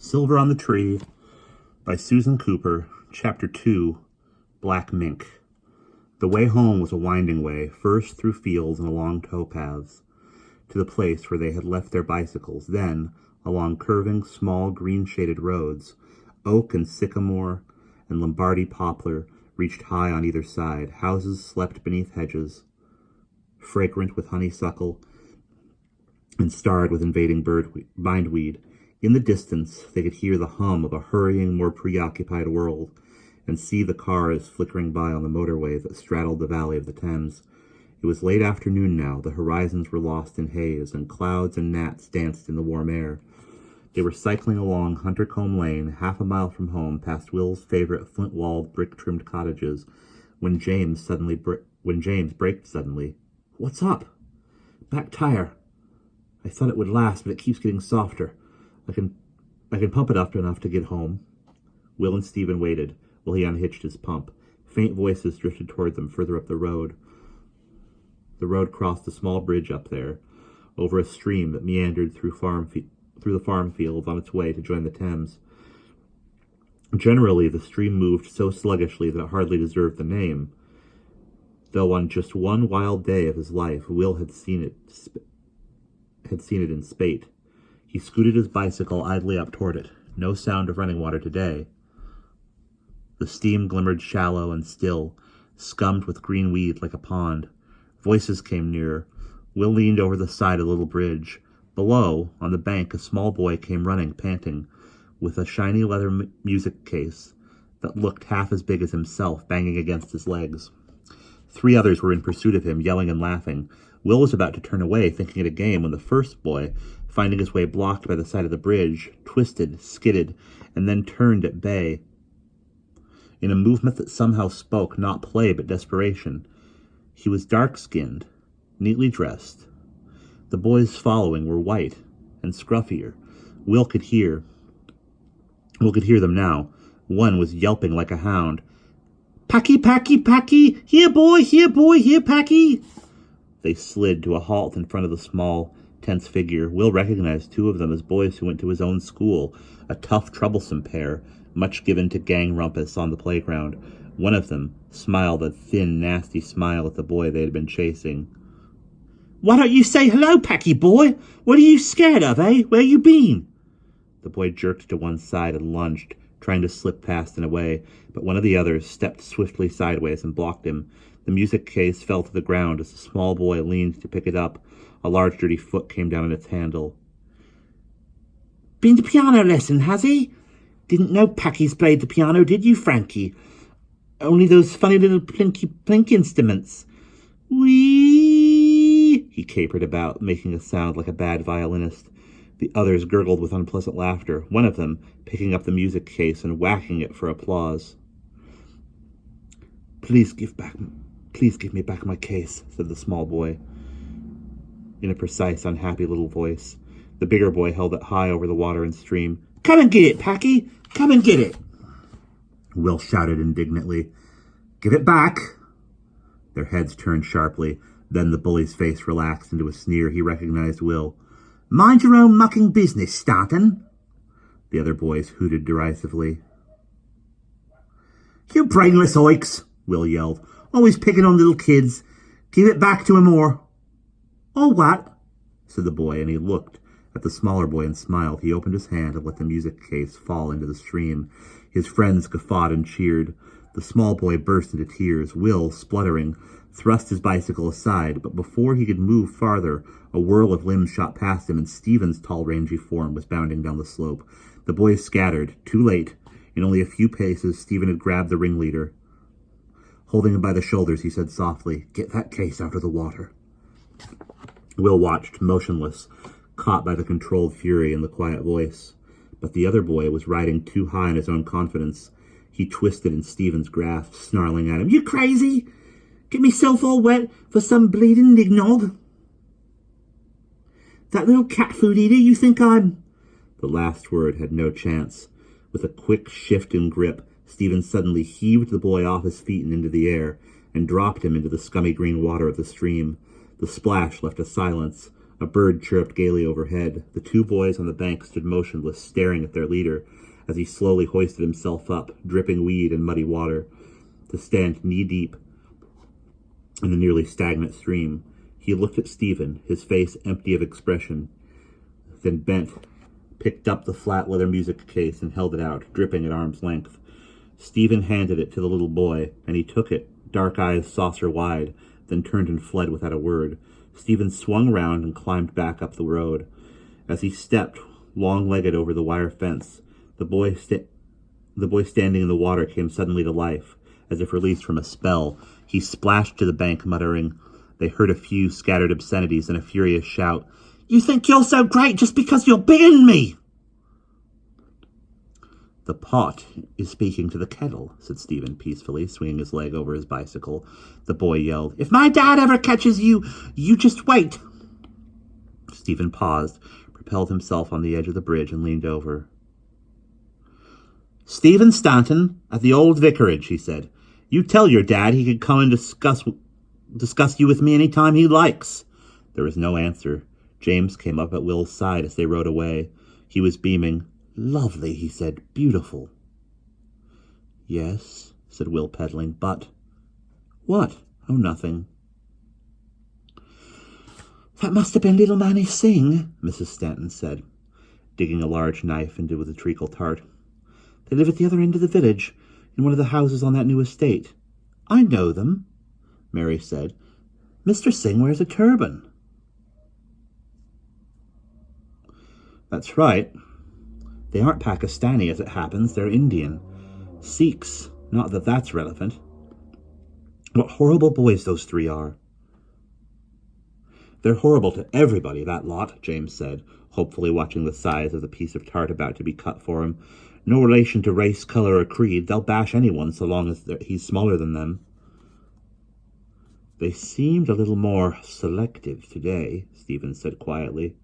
Silver on the Tree by Susan Cooper, Chapter 2, Black Mink. The way home was a winding way, first through fields and along towpaths, to the place where they had left their bicycles, then along curving, small, green-shaded roads. Oak and sycamore and Lombardy poplar reached high on either side. Houses slept beneath hedges, fragrant with honeysuckle and starred with invading bindweed. In the distance, they could hear the hum of a hurrying, more preoccupied world, and see the cars flickering by on the motorway that straddled the valley of the Thames. It was late afternoon now. The horizons were lost in haze, and clouds and gnats danced in the warm air. They were cycling along Huntercombe Lane, half a mile from home, past Will's favorite flint-walled, brick-trimmed cottages, when James braked suddenly. "What's up?" "Back tire. I thought it would last, but it keeps getting softer. I can pump it up enough to get home." Will and Stephen waited while he unhitched his pump. Faint voices drifted toward them further up the road. The road crossed a small bridge up there, over a stream that meandered through the farm fields on its way to join the Thames. Generally, the stream moved so sluggishly that it hardly deserved the name, though on just one wild day of his life, Will had seen it in spate. He scooted his bicycle idly up toward it. No sound of running water today. The steam glimmered shallow and still, scummed with green weed like a pond. Voices came nearer. Will leaned over the side of the little bridge. Below, on the bank, a small boy came running, panting, with a shiny leather music case that looked half as big as himself banging against his legs. 3 others were in pursuit of him, yelling and laughing. Will was about to turn away, thinking it a game, when the first boy, finding his way blocked by the side of the bridge, twisted, skidded, and then turned at bay, in a movement that somehow spoke not play but desperation. He was dark-skinned, neatly dressed. The boys following were white and scruffier. Will could hear them now. One was yelping like a hound. "Packy, Packy, Packy! Here, boy, here, Packy!" They slid to a halt in front of the small, tense figure. Will recognized 2 of them as boys who went to his own school, a tough, troublesome pair, much given to gang rumpus on the playground. One of them smiled a thin, nasty smile at the boy they had been chasing. "Why don't you say hello, Packy boy? What are you scared of, eh? Where you been?" The boy jerked to one side and lunged, trying to slip past and away, but one of the others stepped swiftly sideways and blocked him. The music case fell to the ground as the small boy leaned to pick it up. A large dirty foot came down on its handle. "Been to piano lesson, has he? Didn't know Packy's played the piano, did you, Frankie? Only those funny little plinky-plink instruments." "Wee!" He capered about, making a sound like a bad violinist. The others gurgled with unpleasant laughter, one of them picking up the music case and whacking it for applause. Please give me back my case," said the small boy, in a precise, unhappy little voice. The bigger boy held it high over the water and stream. "Come and get it, Packy! Come and get it!" Will shouted indignantly. "Give it back!" Their heads turned sharply. Then the bully's face relaxed into a sneer. He recognized Will. "Mind your own mucking business, Stanton!" The other boys hooted derisively. "You brainless oiks!" Will yelled. "Always picking on little kids. Give it back to him or—" "Oh, what?" said the boy, and he looked at the smaller boy and smiled. He opened his hand and let the music case fall into the stream. His friends guffawed and cheered. The small boy burst into tears. Will, spluttering, thrust his bicycle aside, but before he could move farther, a whirl of limbs shot past him, and Stephen's tall, rangy form was bounding down the slope. The boys scattered. Too late. In only a few paces, Stephen had grabbed the ringleader. Holding him by the shoulders, he said softly, "Get that case out of the water." Will watched, motionless, caught by the controlled fury in the quiet voice. But the other boy was riding too high in his own confidence. He twisted in Stephen's grasp, snarling at him, "You crazy? Get myself all wet for some bleeding nignog? That little cat food eater, you think I'm—" The last word had no chance. With a quick shift in grip, Stephen suddenly heaved the boy off his feet and into the air, and dropped him into the scummy green water of the stream. The splash left a silence, A bird chirped gaily overhead. The two boys on the bank stood motionless, staring at their leader as he slowly hoisted himself up, dripping weed and muddy water, to stand knee-deep in the nearly stagnant stream. He looked at Stephen, his face empty of expression, then bent, picked up the flat leather music case and held it out, dripping at arm's length. Stephen handed it to the little boy, and he took it, dark eyes saucer-wide, then turned and fled without a word. Stephen swung round and climbed back up the road. As he stepped, long-legged over the wire fence, the boy standing in the water came suddenly to life, as if released from a spell. He splashed to the bank, muttering. They heard a few scattered obscenities and a furious shout. "You think you're so great just because you're beating me!" "The pot is speaking to the kettle," said Stephen peacefully, swinging his leg over his bicycle. The boy yelled, "If my dad ever catches you, you just wait!" Stephen paused, propelled himself on the edge of the bridge, and leaned over. "Stephen Stanton, at the old vicarage," he said. "You tell your dad he can come and discuss you with me any time he likes." There was no answer. James came up at Will's side as they rode away. He was beaming. "Lovely," he said. "Beautiful." "Yes," said Will, pedaling, "but—" "What?" "Oh, nothing." "That must have been little Manny Singh," Mrs. Stanton said, digging a large knife into the treacle tart. "They live at the other end of the village, in one of the houses on that new estate." "I know them," Mary said. "Mr. Singh wears a turban." "That's right. They aren't Pakistani, as it happens. They're Indian. Sikhs. Not that that's relevant. What horrible boys those three are." "They're horrible to everybody, that lot," James said, hopefully watching the size of the piece of tart about to be cut for him. "No relation to race, color, or creed. They'll bash anyone so long as he's smaller than them." "They seemed a little more selective today," Stephen said quietly.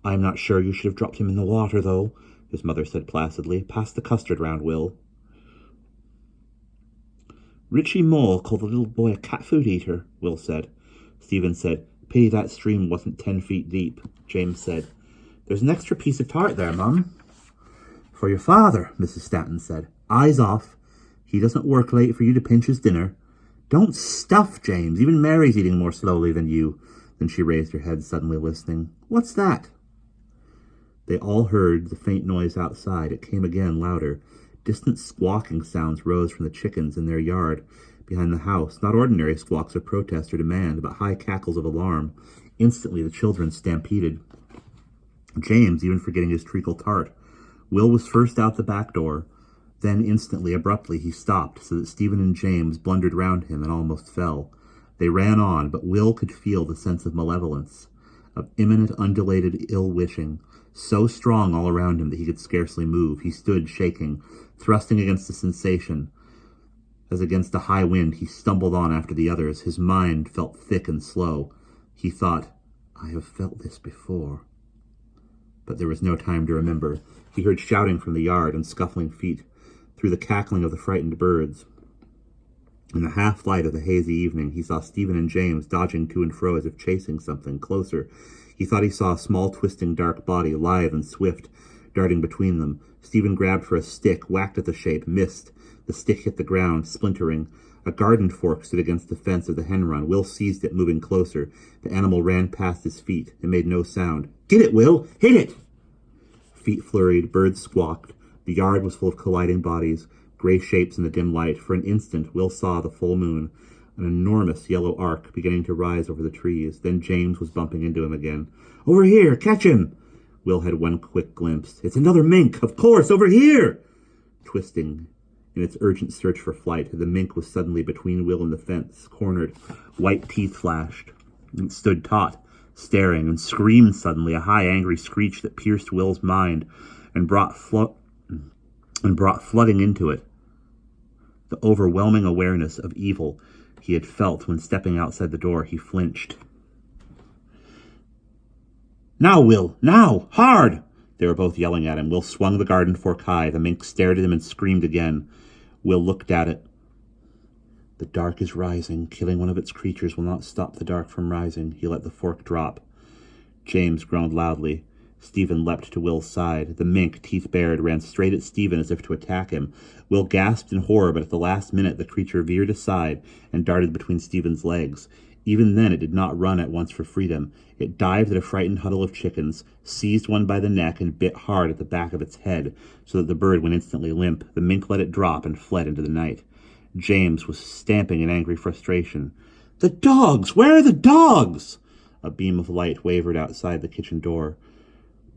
"I'm not sure you should have dropped him in the water, though," his mother said placidly. "Pass the custard round, Will." "Richie Moore called the little boy a cat food eater," Will said. Stephen said, "Pity that stream wasn't 10 feet deep." James said, "There's an extra piece of tart there, Mum." "For your father," Mrs. Stanton said. "Eyes off. He doesn't work late for you to pinch his dinner." "Don't stuff, James. Even Mary's eating more slowly than you." Then she raised her head, suddenly listening. "What's that?" They all heard the faint noise outside. It came again, louder. Distant squawking sounds rose from the chickens in their yard behind the house, not ordinary squawks of protest or demand, but high cackles of alarm. Instantly the children stampeded, James even forgetting his treacle tart. Will was first out the back door. Then, instantly, abruptly, he stopped, so that Stephen and James blundered round him and almost fell. They ran on, but Will could feel the sense of malevolence, of imminent, undulated ill-wishing, so strong all around him that he could scarcely move. He stood shaking, thrusting against the sensation. As against a high wind, he stumbled on after the others. His mind felt thick and slow. He thought, "I have felt this before." But there was no time to remember. He heard shouting from the yard and scuffling feet, through the cackling of the frightened birds. In the half-light of the hazy evening, he saw Stephen and James dodging to and fro as if chasing something closer. He thought he saw a small, twisting, dark body, lithe and swift, darting between them. Stephen grabbed for a stick, whacked at the shape, missed. The stick hit the ground, splintering. A garden fork stood against the fence of the hen run. Will seized it, moving closer. The animal ran past his feet. It made no sound. "Get it, Will! Hit it!" Feet flurried, birds squawked. The yard was full of colliding bodies, gray shapes in the dim light. For an instant, Will saw the full moon, an enormous yellow arc beginning to rise over the trees. Then James was bumping into him again. "Over here! Catch him!" Will had one quick glimpse. "It's another mink! Of course! Over here!" Twisting in its urgent search for flight, the mink was suddenly between Will and the fence, cornered. White teeth flashed. It stood taut, staring, and screamed suddenly, a high, angry screech that pierced Will's mind and brought flooding into it the overwhelming awareness of evil he had felt when stepping outside the door. He flinched. "Now, Will! Now! Hard!" They were both yelling at him. Will swung the garden fork high. The mink stared at him and screamed again. Will looked at it. The dark is rising. Killing one of its creatures will not stop the dark from rising. He let the fork drop. James groaned loudly. Stephen leapt to Will's side. The mink, teeth bared, ran straight at Stephen as if to attack him. Will gasped in horror, but at the last minute the creature veered aside and darted between Stephen's legs. Even then it did not run at once for freedom. It dived at a frightened huddle of chickens, seized one by the neck, and bit hard at the back of its head, so that the bird went instantly limp. The mink let it drop and fled into the night. James was stamping in angry frustration. "The dogs! Where are the dogs?" A beam of light wavered outside the kitchen door.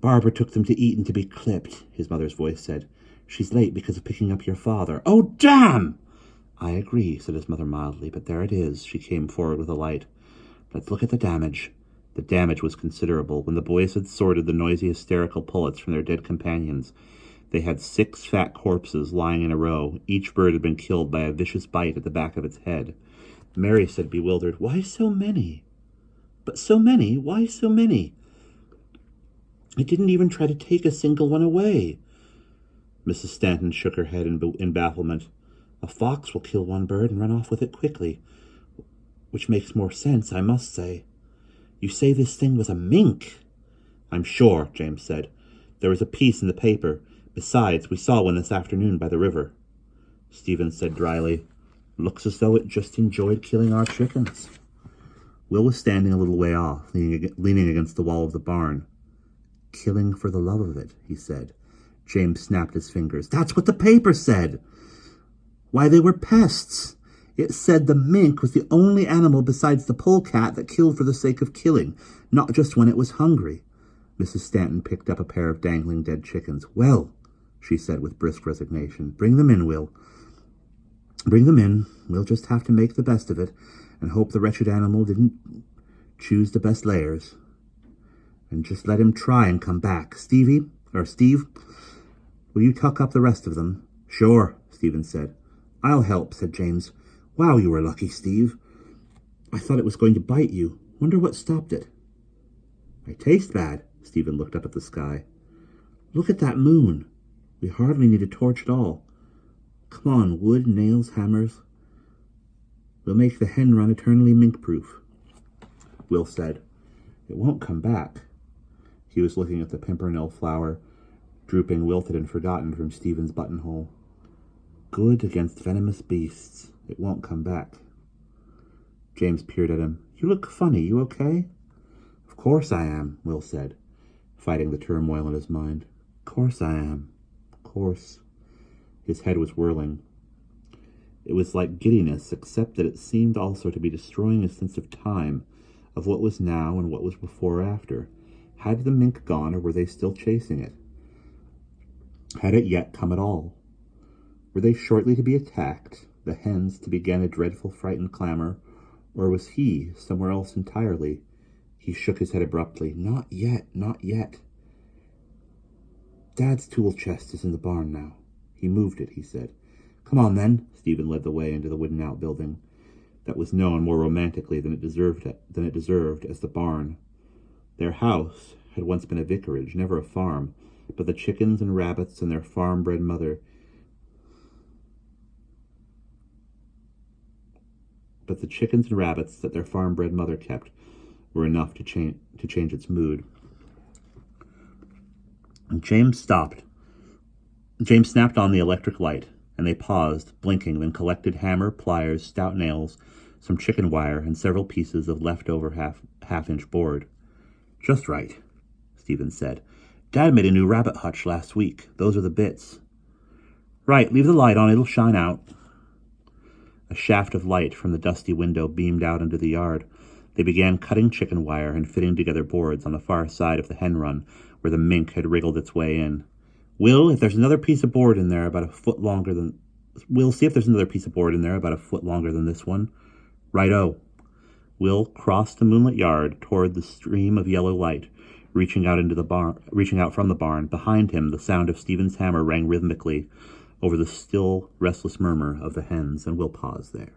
"Barbara took them to eat and to be clipped," his mother's voice said. "She's late because of picking up your father." "Oh, damn!" "I agree," said his mother mildly, "but there it is." She came forward with a light. "Let's look at the damage." The damage was considerable. When the boys had sorted the noisy, hysterical pullets from their dead companions, they had 6 fat corpses lying in a row. Each bird had been killed by a vicious bite at the back of its head. Mary said, bewildered, "Why so many?" "But so many? Why so many? It didn't even try to take a single one away." Mrs. Stanton shook her head in bafflement. "A fox will kill one bird and run off with it quickly. Which makes more sense, I must say. You say this thing was a mink?" "I'm sure," James said. "There was a piece in the paper. Besides, we saw one this afternoon by the river." Stephen said dryly, "Looks as though it just enjoyed killing our chickens." Will was standing a little way off, leaning against the wall of the barn. "Killing for the love of it," he said. James snapped his fingers. "That's what the paper said. Why, they were pests. It said the mink was the only animal besides the polecat that killed for the sake of killing, not just when it was hungry." Mrs. Stanton picked up a pair of dangling dead chickens. "Well," she said with brisk resignation, "bring them in, Will. Bring them in. We'll just have to make the best of it and hope the wretched animal didn't choose the best layers. And just let him try and come back. Steve, will you tuck up the rest of them?" "Sure," Stephen said. "I'll help," said James. "Wow, you were lucky, Steve. I thought it was going to bite you. Wonder what stopped it." "I taste bad." Stephen looked up at the sky. "Look at that moon. We hardly need a torch at all. Come on, wood, nails, hammers. We'll make the hen run eternally mink-proof." Will said, "It won't come back." He was looking at the pimpernel flower, drooping wilted and forgotten from Stephen's buttonhole. "Good against venomous beasts. It won't come back." James peered at him. "You look funny. You okay?" "Of course I am," Will said, fighting the turmoil in his mind. "Of course I am. Of course." His head was whirling. It was like giddiness, except that it seemed also to be destroying his sense of time, of what was now and what was before or after. Had the mink gone, or were they still chasing it? Had it yet come at all? Were they shortly to be attacked, the hens to begin a dreadful frightened clamor, or was he somewhere else entirely? He shook his head abruptly. "Not yet, not yet. Dad's tool chest is in the barn now. He moved it," he said. "Come on, then." Stephen led the way into the wooden outbuilding that was known more romantically than it deserved as the barn. Their house had once been a vicarage, never a farm, but the chickens and rabbits and their farm-bred mother that their farm-bred mother kept were enough to change its mood. And James stopped. James snapped on the electric light, and they paused, blinking, then collected hammer, pliers, stout nails, some chicken wire, and several pieces of leftover half-inch board. "Just right," Stephen said. "Dad made a new rabbit hutch last week. Those are the bits." "Right, leave the light on. It'll shine out." A shaft of light from the dusty window beamed out into the yard. They began cutting chicken wire and fitting together boards on the far side of the hen run, where the mink had wriggled its way in. "Will, if there's another piece of board in there about a foot longer than... Will, see if there's another piece of board in there about a foot longer than this one." "Right-o." Will crossed the moonlit yard toward the stream of yellow light, reaching out from the barn. Behind him, the sound of Stephen's hammer rang rhythmically over the still, restless murmur of the hens, and Will paused there.